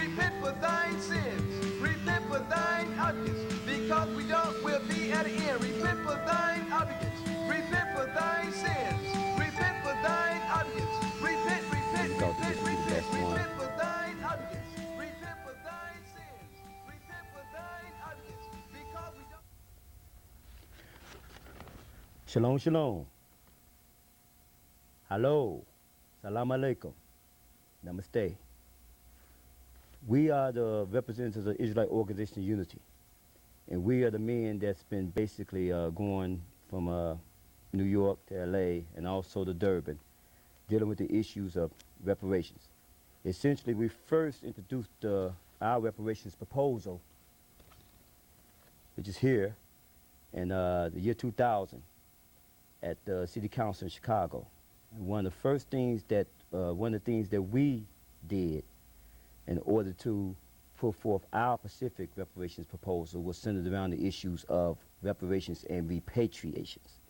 Repent for thine sins. Repent for thine objects. Because we don't, we'll be at the end. Repent for thine objects. Repent for thine sins. Repent for thine objects. Repent, repent, repent, repent, repent for thine objects. Repent for thine sins. Repent for thine objects. Because we don't. Shalom, shalom. Hello. Salam alaikum. Namaste. We are the representatives of Israelite Organization of Unity. And we are the men that's been basically going from New York to LA and also to Durban, dealing with the issues of reparations. Essentially, we first introduced our reparations proposal, which is here in the year 2000 at the City Council in Chicago. And one of the things that we did in order to put forth our Pacific reparations proposal was centered around the issues of reparations and repatriations.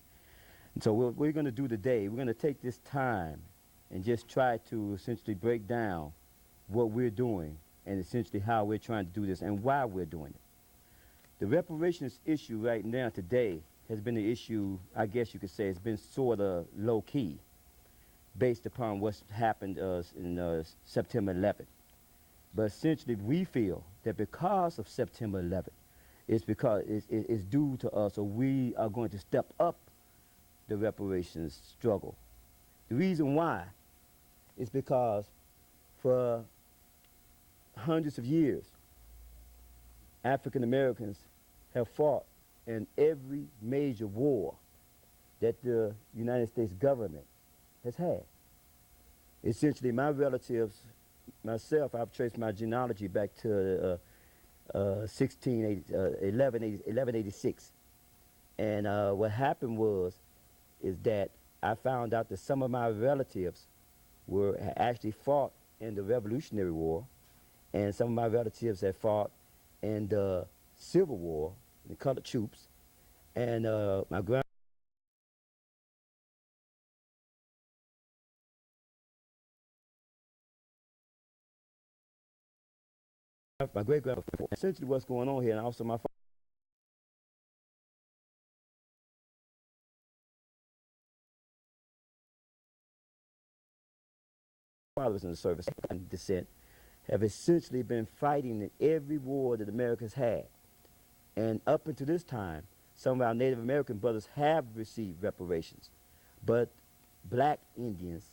And so what we're going to do today, we're going to take this time and just try to essentially break down what we're doing and essentially how we're trying to do this and why we're doing it. The reparations issue right now today has been an issue, I guess you could say, it's been sort of low-key based upon what's happened in September 11th. But essentially, we feel that because of September 11th, it's due to us, or we are going to step up the reparations struggle. The reason why is because for hundreds of years, African Americans have fought in every major war that the United States government has had. Essentially, my relatives, myself, I've traced my genealogy back to 1186. And what happened is that I found out that some of my relatives had actually fought in the Revolutionary War, and some of my relatives had fought in the Civil War, the colored troops, and my great-grandfather. Essentially what's going on here, and also my fathers in the service and descent have essentially been fighting in every war that America's had. And up until this time, some of our Native American brothers have received reparations, but black Indians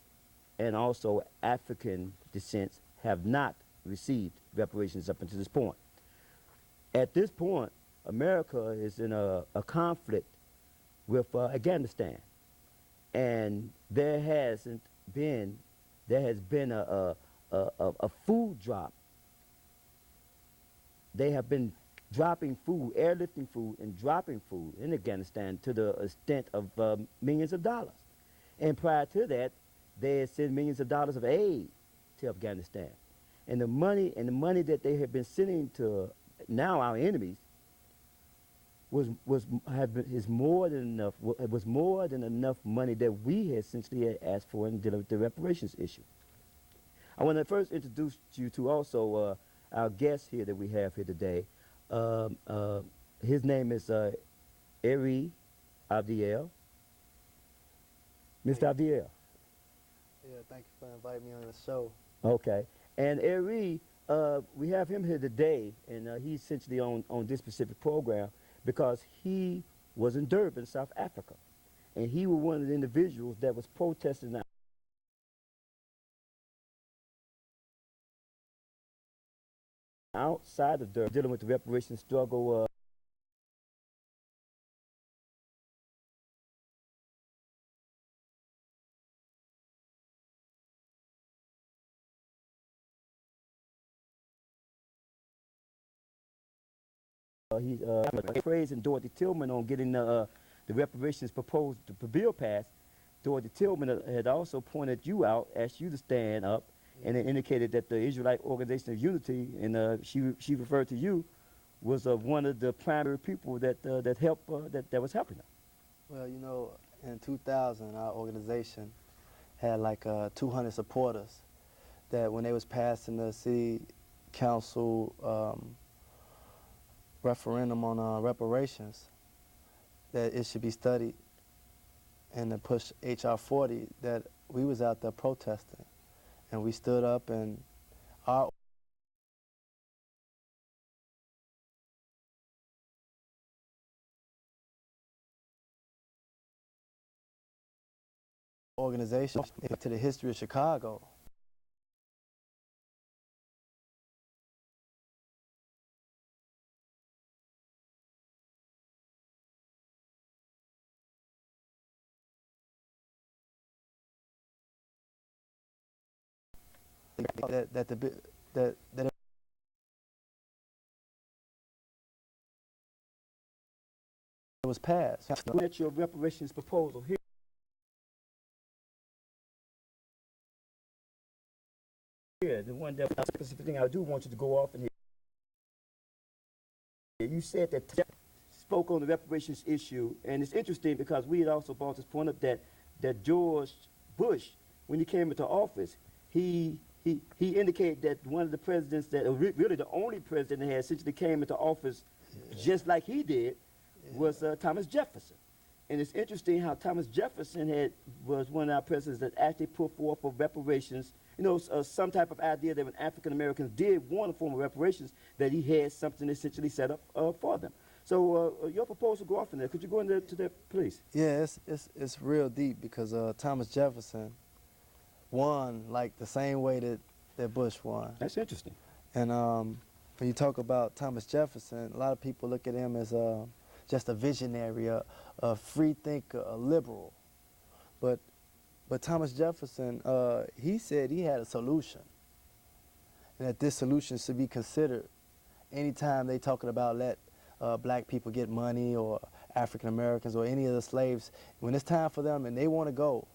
and also African descents have not received reparations up until this point. At this point, America is in a conflict with Afghanistan, and there has been a food drop. They have been dropping food, airlifting food, and dropping food in Afghanistan to the extent of millions of dollars. And prior to that, they had sent millions of dollars of aid to Afghanistan. And the money that they have been sending to now our enemies was more than enough. It was more than enough money that we had essentially asked for in dealing with the reparations issue. I want to first introduce you to also our guest here that we have here today. His name is Eri Abdiel. Mr. Abdiel. Yeah, thank you for inviting me on the show. Okay. And Eri, we have him here today, and he's essentially on this specific program because he was in Durban, South Africa. And he was one of the individuals that was protesting outside of Durban, dealing with the reparations struggle. He's praising Dorothy Tillman on getting the reparations proposed, the bill passed. Dorothy Tillman had also pointed you out, asked you to stand up, and it indicated that the Israelite Organization of Unity, and she referred to you, was one of the primary people that that was helping her. Well, you know, in 2000, our organization had like 200 supporters that when they was passing the city council referendum on reparations, that it should be studied, and to push H.R. 40, that we was out there protesting, and we stood up, and our organization to the history of Chicago. That it was passed. At your reparations proposal here, the one that specific thing I do want you to go off in here. You said that spoke on the reparations issue, and it's interesting because we had also brought this point up that George Bush, when he came into office, he indicated that one of the presidents that really the only president that had essentially came into office just like he did was Thomas Jefferson. And it's interesting how Thomas Jefferson was one of our presidents that actually put forth for reparations, some type of idea that when African Americans did want a form of reparations, that he had something essentially set up for them. So your proposal go off in there. Could you go into that, please? Yeah, it's real deep because Thomas Jefferson won like the same way that Bush won. That's interesting. And when you talk about Thomas Jefferson, a lot of people look at him as just a visionary, a free thinker, a liberal. But Thomas Jefferson, he said he had a solution, and that this solution should be considered anytime they talking about let black people get money or African Americans or any of the slaves. When it's time for them and they want to go,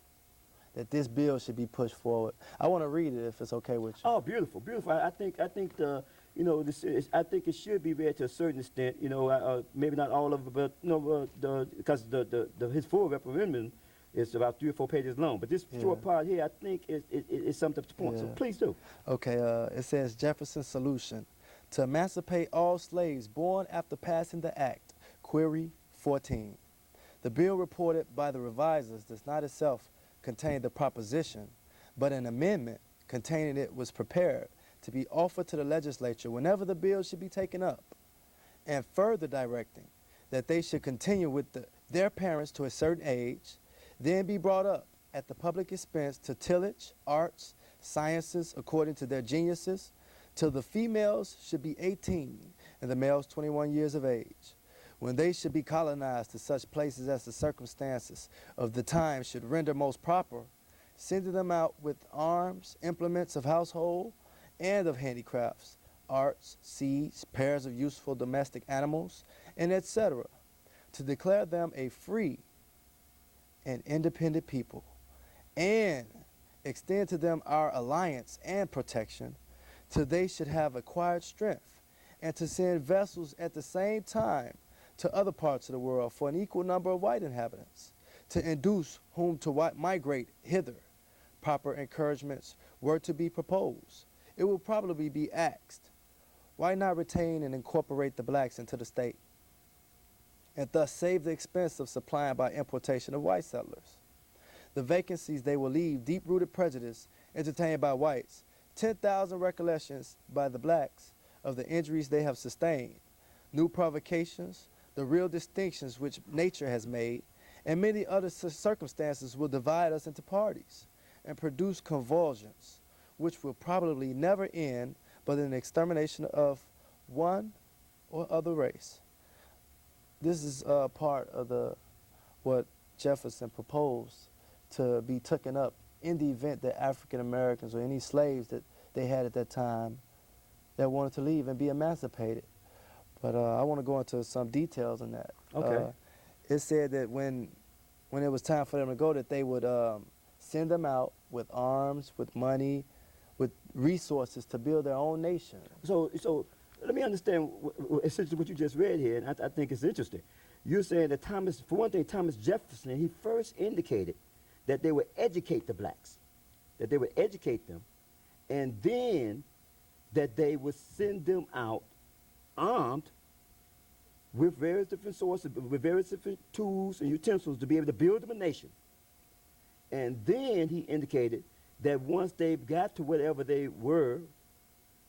that this bill should be pushed forward. I want to read it if it's okay with you. Oh, beautiful, beautiful. I think the I think it should be read to a certain extent. Maybe not all of it, but because his full referendum is about 3 or 4 pages long. But this short part here, I think is summed up to the point. So please do. Okay. It says Jefferson's solution to emancipate all slaves born after passing the act. Query 14. The bill reported by the revisers does not itself contain the proposition, but an amendment containing it was prepared to be offered to the legislature whenever the bill should be taken up, and further directing that they should continue with their parents to a certain age, then be brought up at the public expense to tillage, arts, sciences according to their geniuses, till the females should be 18 and the males 21 years of age, when they should be colonized to such places as the circumstances of the time should render most proper, sending them out with arms, implements of household and of handicrafts, arts, seeds, pairs of useful domestic animals, and etc., to declare them a free and independent people, and extend to them our alliance and protection till they should have acquired strength, and to send vessels at the same time to other parts of the world for an equal number of white inhabitants, to induce whom to migrate hither. Proper encouragements were to be proposed. It will probably be asked, why not retain and incorporate the blacks into the state, and thus save the expense of supplying by importation of white settlers? The vacancies they will leave deep-rooted prejudice entertained by whites, 10,000 recollections by the blacks of the injuries they have sustained, new provocations, the real distinctions which nature has made, and many other circumstances will divide us into parties and produce convulsions, which will probably never end but in the extermination of one or other race. This is part of what Jefferson proposed to be taken up in the event that African Americans or any slaves that they had at that time that wanted to leave and be emancipated. But I want to go into some details on that. Okay. It said that when it was time for them to go, that they would send them out with arms, with money, with resources to build their own nation. So let me understand essentially what you just read here, and I think it's interesting. You're saying that for one thing, Thomas Jefferson, he first indicated that they would educate the blacks, that they would educate them, and then that they would send them out armed with various different sources, with various different tools and utensils to be able to build them a nation. And then he indicated that once they got to whatever they were,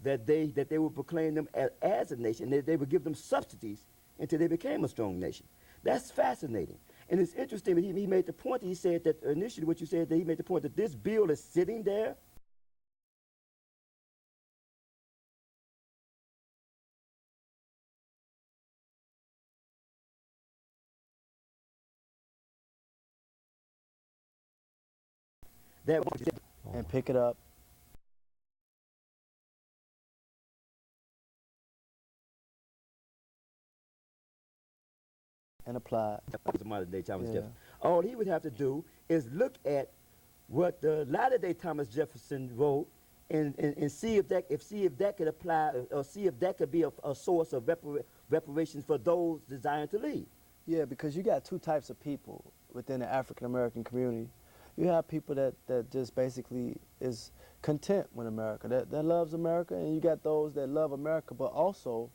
that they would proclaim them as a nation, that they would give them subsidies until they became a strong nation. That's fascinating. And it's interesting that he made the point, he said that initially what you said, that he made the point that this bill is sitting there that And pick it up. And apply it. was a modern day Thomas Yeah. Jefferson. All he would have to do is look at what the latter day Thomas Jefferson wrote and see if that could apply, or see if that could be a source of reparations for those desiring to leave. Yeah, because you got two types of people within the African American community. You have people that just basically is content with America, that loves America, and you got those that love America but also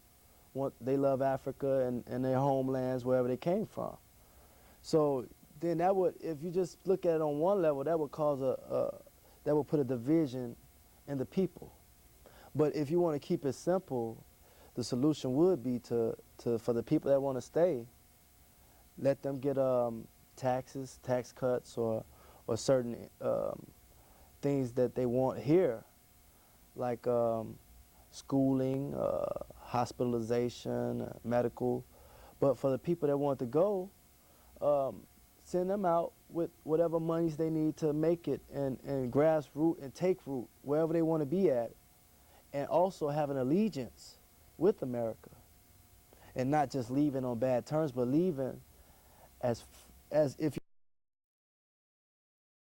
they love Africa and their homelands wherever they came from. So then that would, if you just look at it on one level, that would cause that would put a division in the people. But if you want to keep it simple, the solution would be to for the people that want to stay, let them get taxes, tax cuts, or certain things that they want here, like schooling, hospitalization, medical. But for the people that want to go, send them out with whatever monies they need to make it and grasp root and take root wherever they want to be at, and also have an allegiance with America, and not just leaving on bad terms, but leaving as if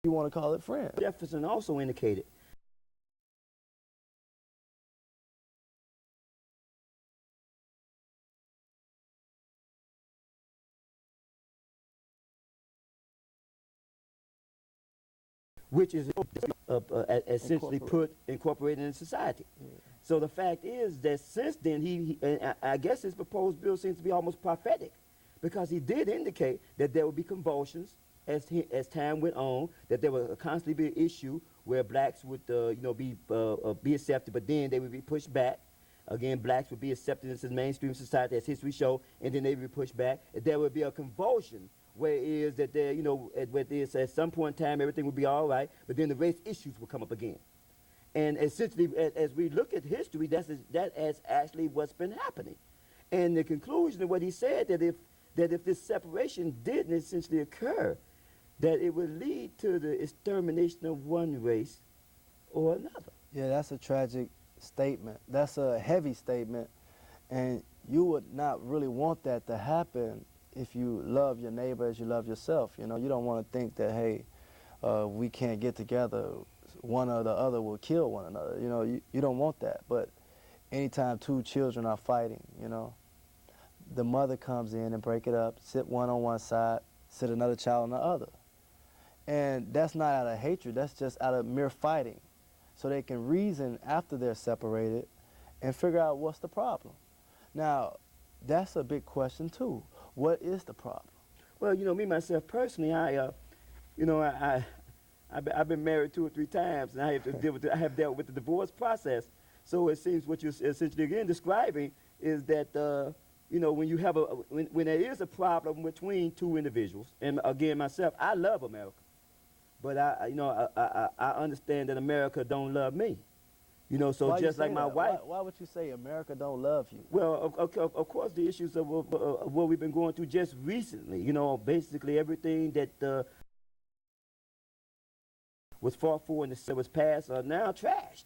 you want to call it friends. Jefferson also indicated which is essentially incorporated in society. Yeah. So the fact is that since then, I guess his proposed bill seems to be almost prophetic, because he did indicate that there would be convulsions as time went on, that there would constantly be an issue where blacks would be accepted, but then they would be pushed back. Again, blacks would be accepted into mainstream society, as history showed, and then they would be pushed back. There would be a convulsion where it is that there, at some point in time everything would be all right, but then the race issues would come up again. And essentially, as we look at history, that is actually what's been happening. And the conclusion of what he said, that if this separation didn't essentially occur, that it would lead to the extermination of one race or another. Yeah, that's a tragic statement. That's a heavy statement, and you would not really want that to happen if you love your neighbor as you love yourself. You know, you don't want to think that, hey, we can't get together, one or the other will kill one another. You know, you don't want that. But anytime two children are fighting, you know, the mother comes in and break it up, sit one on one side, sit another child on the other. And that's not out of hatred, that's just out of mere fighting. So they can reason after they're separated and figure out what's the problem. Now, that's a big question too. What is the problem? Well, you know, me myself personally, I've been married 2 or 3 times, and I have dealt with the divorce process. So it seems what you're essentially again describing is that when there is a problem between two individuals, and again myself, I love America, but I understand that America don't love me. You know, so just like my wife. Why would you say America don't love you? Well, of course, the issues of what we've been going through just recently. You know, basically everything that was fought for and was passed are now trashed.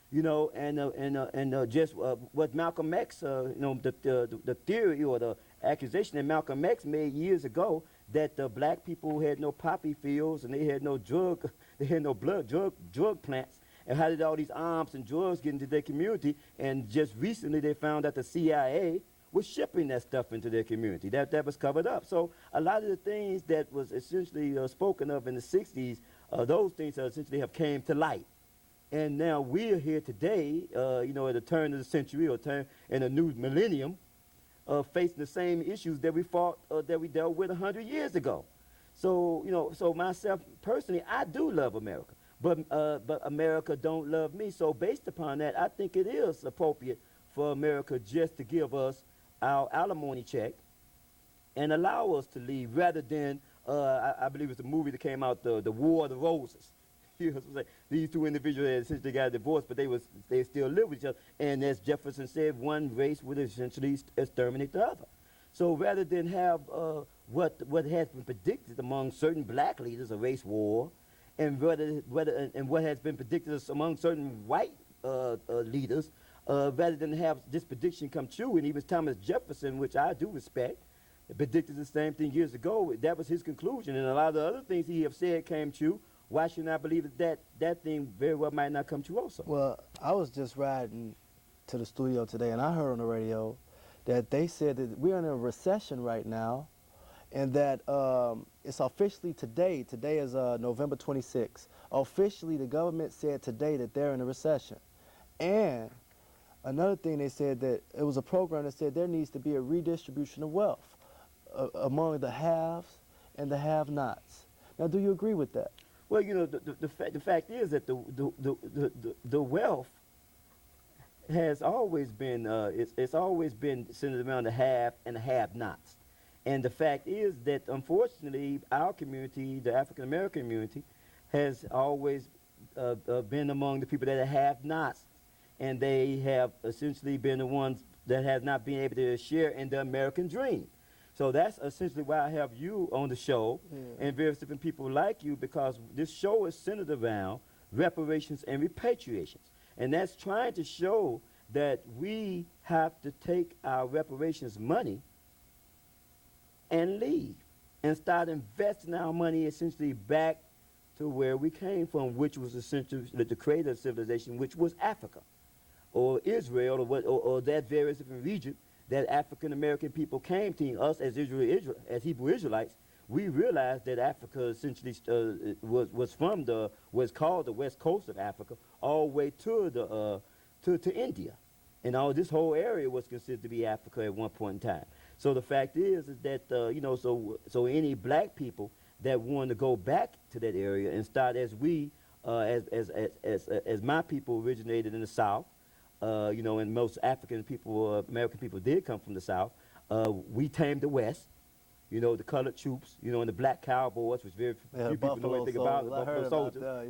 You know, and just what Malcolm X, the theory or the accusation that Malcolm X made years ago, that the black people had no poppy fields and they had no drug plants. And how did all these arms and drugs get into their community? And just recently they found that the CIA was shipping that stuff into their community. That was covered up. So a lot of the things that was essentially spoken of in the 60s, those things essentially have came to light. And now we are here today, at the turn of the century or turn in a new millennium, facing the same issues that we dealt with 100 years ago. So, so myself personally, I do love America, but America don't love me. So based upon that, I think it is appropriate for America just to give us our alimony check and allow us to leave, rather than I believe it's a movie that came out, the War of the Roses. You know what I'm saying? These two individuals had essentially got divorced, but they still live with each other. And as Jefferson said, one race would essentially exterminate the other. So rather than have what has been predicted among certain black leaders, a race war, and what has been predicted among certain white leaders, rather than have this prediction come true, and even Thomas Jefferson, which I do respect, predicted the same thing years ago. That was his conclusion, and a lot of the other things he have said came true. Why shouldn't I believe that thing very well might not come true also? Well, I was just riding to the studio today, and I heard on the radio that they said that we're in a recession right now, and that it's officially today. Today is November 26th. Officially, the government said today that they're in a recession. And another thing, they said that it was a program that said there needs to be a redistribution of wealth among the haves and the have-nots. Now, do you agree with that? Well, the fact is that the wealth has always been it's always been centered around the have and the have-nots, and the fact is that unfortunately our community, the African American community, has always been among the people that are have-nots, and they have essentially been the ones that have not been able to share in the American dream. So that's essentially why I have you on the show, and various different people like you, because this show is centered around reparations and repatriations. And that's trying to show that we have to take our reparations money and leave and start investing our money essentially back to where we came from, which was essentially the creator of civilization, which was Africa or Israel or that various different region that African American people came to. Us as as Hebrew Israelites, we realized that Africa essentially was called the west coast of Africa, all the way to India, and all this whole area was considered to be Africa at one point in time. So the fact is that so any black people that want to go back to that area and start as my people originated in the South. And most African people, American people did come from the South. We tamed the West, the colored troops, and the black cowboys, which very few people know anything about. Buffalo soldiers. Very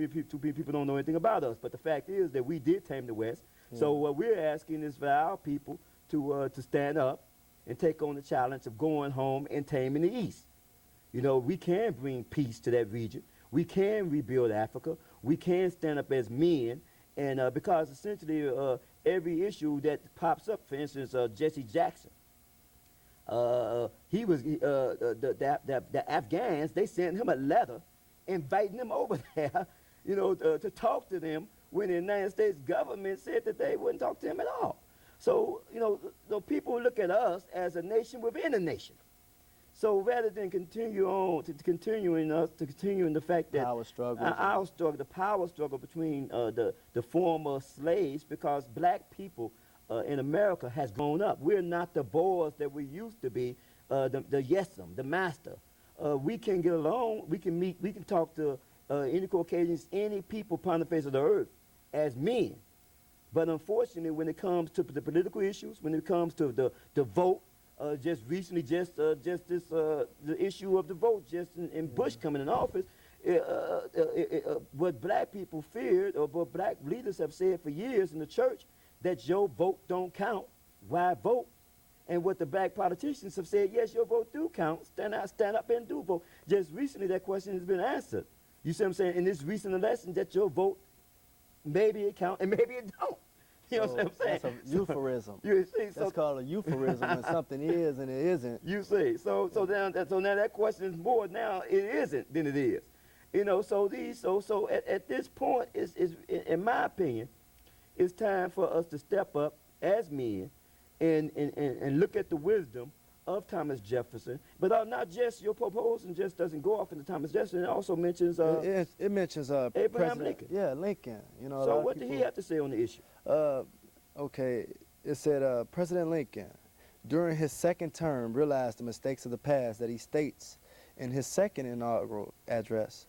few people don't know anything about us. But the fact is that we did tame the West. Yeah. So what we're asking is for our people to stand up and take on the challenge of going home and taming the East. We can bring peace to that region. We can rebuild Africa. We can stand up as men. And because essentially every issue that pops up, for instance, Jesse Jackson, he was the Afghans. They sent him a letter inviting him over there, to talk to them, when the United States government said that they wouldn't talk to him at all. So the people look at us as a nation within a nation. So rather than continuing the fact that the power struggle between the former slaves, because black people in America has grown up. We're not the boys that we used to be, the yes'em, the master. We can get along. We can meet. We can talk to any Caucasians, any people upon the face of the earth as men. But unfortunately, when it comes to the political issues, when it comes to the vote. Just recently, the issue of the vote, in Bush coming in office, what black people feared, or what black leaders have said for years in the church, that your vote don't count. Why vote? And what the black politicians have said, yes, your vote do count. Stand up and do vote. Just recently, that question has been answered. You see what I'm saying? In this recent election, that your vote, maybe it count and maybe it don't. You know what I'm saying? That's a euphorism. You see, that's called a euphorism when something is and it isn't. You see, so now that question is more now it isn't than it is. So at this point is in my opinion, it's time for us to step up as men and look at the wisdom of Thomas Jefferson, but not just your proposal just doesn't go off into Thomas Jefferson. It also mentions It mentions Abraham President, Lincoln. Yeah, Lincoln. You know. a lot So of what did he people- have to say on the issue? Okay, it said President Lincoln, during his second term, realized the mistakes of the past that he states in his second inaugural address.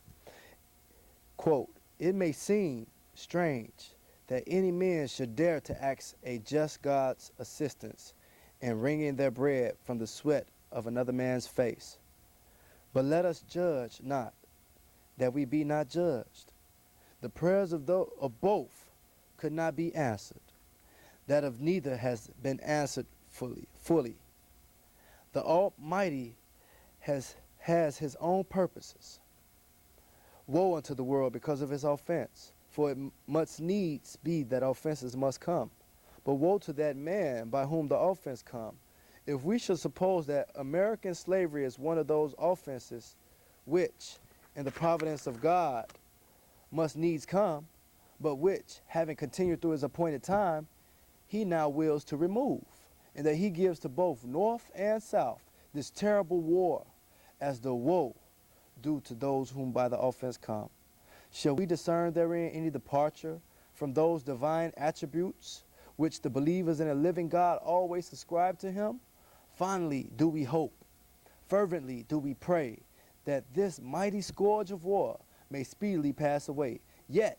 Quote, "It may seem strange that any man should dare to ask a just God's assistance in wringing their bread from the sweat of another man's face. But let us judge not, that we be not judged. The prayers of both could not be answered. That of neither has been answered fully. The Almighty has his own purposes. Woe unto the world because of his offense, for it must needs be that offenses must come. But woe to that man by whom the offense come. If we should suppose that American slavery is one of those offenses which, in the providence of God, must needs come, but which, having continued through his appointed time, he now wills to remove, and that he gives to both North and South this terrible war as the woe due to those whom by the offense come. Shall we discern therein any departure from those divine attributes which the believers in a living God always ascribe to him? Finally, do we hope, fervently do we pray, that this mighty scourge of war may speedily pass away. Yet,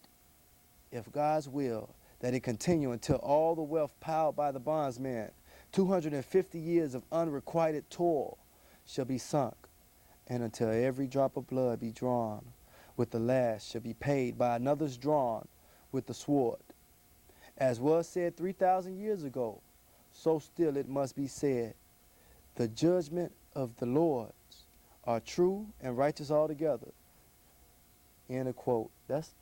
if God's will, that it continue until all the wealth piled by the bondsman, 250 years of unrequited toil, shall be sunk, and until every drop of blood be drawn with the last shall be paid by another's drawn with the sword. As was said 3,000 years ago, so still it must be said, the judgment of the Lords are true and righteous altogether. End of quote. That's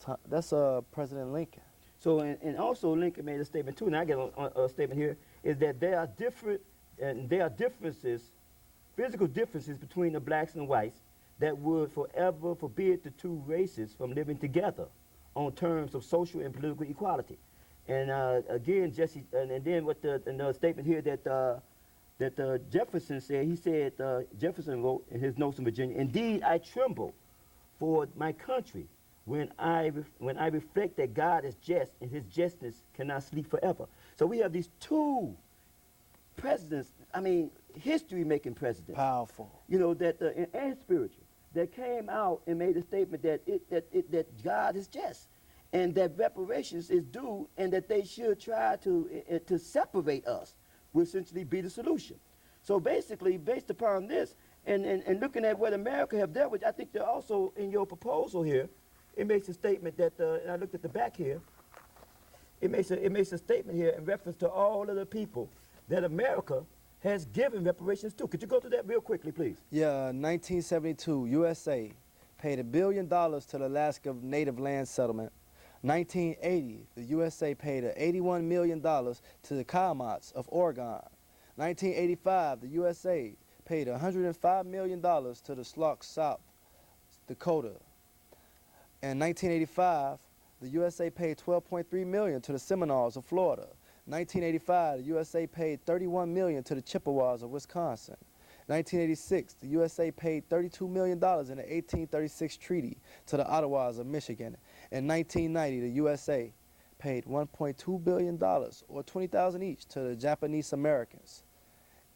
President Lincoln. So, and also Lincoln made a statement too, and I get a statement here, is that there are differences, physical differences between the blacks and the whites that would forever forbid the two races from living together on terms of social and political equality. And again, Jesse, and then what the statement here that Jefferson said, he said, Jefferson wrote in his notes in Virginia, "Indeed, I tremble for my country when I reflect that God is just and his justness cannot sleep forever." So we have these two presidents, I mean, history-making presidents. Powerful. You know, that and spiritual, that came out and made a statement that God is just, and that reparations is due, and that they should try to separate us will essentially be the solution. So basically, based upon this, and looking at what America have dealt with, I think that also in your proposal here, it makes a statement that, and I looked at the back here, it makes a statement here in reference to all of the people that America has given reparations to. Could you go to that real quickly, please? Yeah, 1972, USA paid $1 billion to the Alaska Native Land Settlement. 1980, the USA paid $81 million to the Kayamats of Oregon. 1985, the USA paid $105 million to the Slocks, South Dakota. In 1985, the USA paid $12.3 million to the Seminoles of Florida. 1985, the USA paid $31 million to the Chippewas of Wisconsin. 1986, the USA paid $32 million in the 1836 treaty to the Ottawas of Michigan. In 1990, the USA paid $1.2 billion, or $20,000 each, to the Japanese Americans.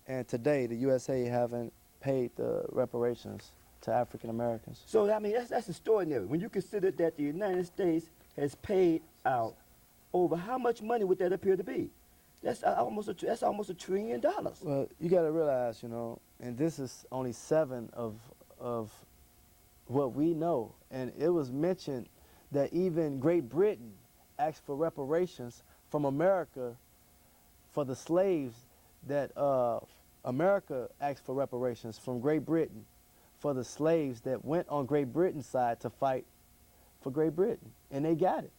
And today, the USA haven't paid the reparations to African Americans. So, I mean, that's extraordinary. When you consider that the United States has paid out over how much money would that appear to be? That's almost $1 trillion. Well, you got to realize, you know, and this is only 7 of what we know. And it was mentioned that even Great Britain asked for reparations from America for the slaves that America asked for reparations from Great Britain for the slaves that went on Great Britain's side to fight for Great Britain. And they got it.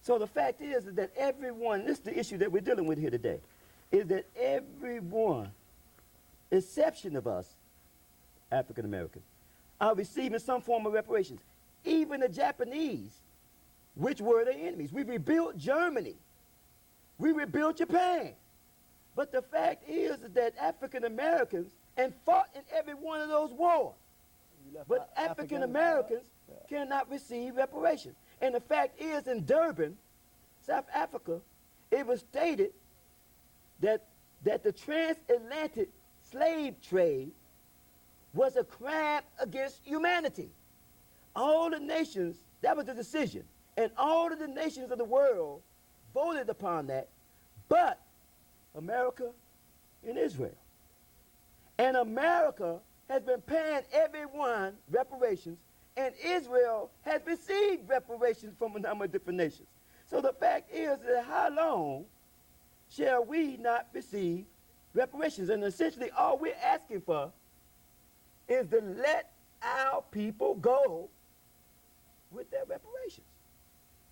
So the fact is that everyone, this is the issue that we're dealing with here today, is that everyone, exception of us, African Americans, are receiving some form of reparations. Even the Japanese, which were their enemies. We rebuilt Germany. We rebuilt Japan. But the fact is that African Americans and fought in every one of those wars. But African Americans cannot receive reparations. And the fact is, in Durban, South Africa, it was stated that the transatlantic slave trade was a crime against humanity. All the nations, that was the decision, and all of the nations of the world voted upon that, but America and Israel. And America has been paying everyone reparations, and Israel has received reparations from a number of different nations. So the fact is that how long shall we not receive reparations? And essentially all we're asking for is to let our people go with their reparations.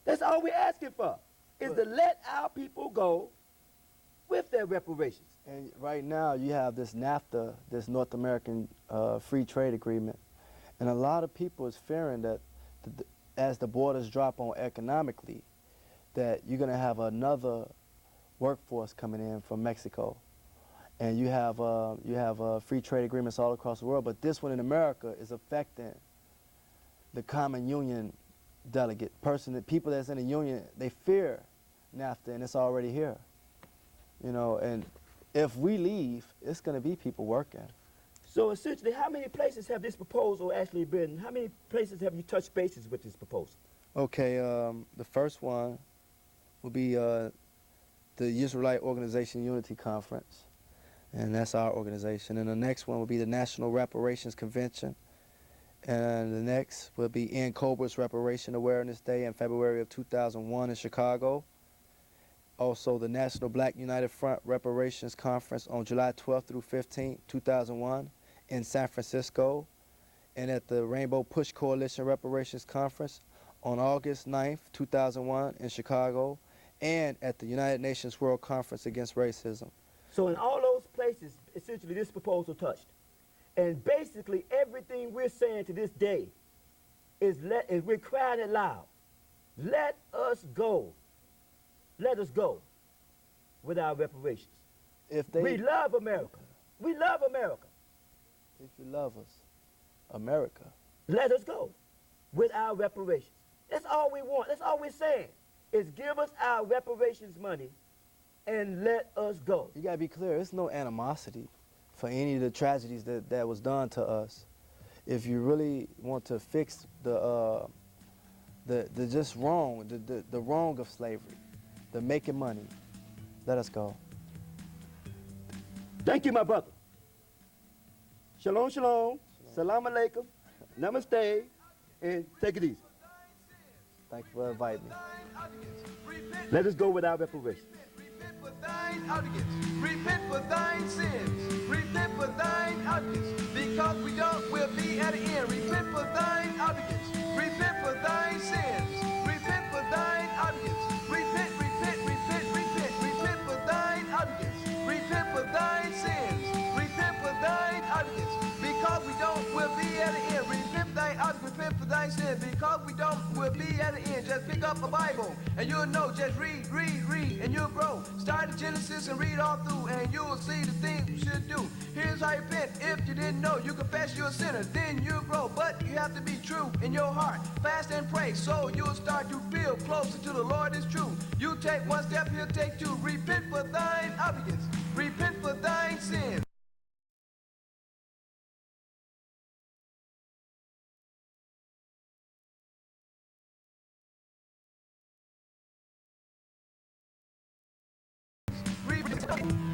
That's all we're asking for, is to let our people go with their reparations. And right now you have this NAFTA, this North American Free Trade Agreement, and a lot of people is fearing that as the borders drop on economically, that you're going to have another workforce coming in from Mexico. And you have free trade agreements all across the world, but this one in America is affecting the common union delegate people that's in the union. They fear NAFTA, and it's already here. You know, and if we leave, it's going to be people working. So essentially, how many places have this proposal actually been? How many places have you touched bases with this proposal? Okay, the first one will be the Israelite Organization Unity Conference, and that's our organization. And the next one will be the National Reparations Convention. And the next will be Ian Cobra's Reparation Awareness Day in February of 2001 in Chicago. Also, the National Black United Front Reparations Conference on July 12th through 15th, 2001 in San Francisco. And at the Rainbow Push Coalition Reparations Conference on August 9th, 2001 in Chicago. And at the United Nations World Conference Against Racism. So in all those places, essentially this proposal touched. And basically everything we're saying to this day is we're crying it loud. Let us go. Let us go with our reparations. We love America. We love America. If you love us, America. Let us go with our reparations. That's all we want. That's all we're saying, is give us our reparations money and let us go. You gotta be clear, there's no animosity for any of the tragedies that was done to us. If you really want to fix the just wrong, the wrong of slavery, the making money, let us go. Thank you, my brother. Shalom, shalom. Salam alaikum. Namaste. And take it easy. Thank you for inviting me. Let us go with our reparations. Repent for thine outages. Repent for thine sins. Repent for thine outages. Because we'll be at the end. Repent for thine outages. Repent for thine sins. Repent for thine outages. Repent for thine outages. Repent for thine sins. Repent for thine outages. Because we'll be at the end. Repent for thine outages. Repent for thine sins. Because we'll be at the end. Just pick up a Bible and you'll know. Just read, and you'll grow. Start at Genesis and read all through, and you'll see the things you should do. Here's how you repent. If you didn't know, you confess you're a sinner, then you'll grow. But you have to be true in your heart. Fast and pray, so you'll start to feel closer to the Lord is true. You take one step, he'll take two. Repent for thine obligations. Repent for thine sins. Repent.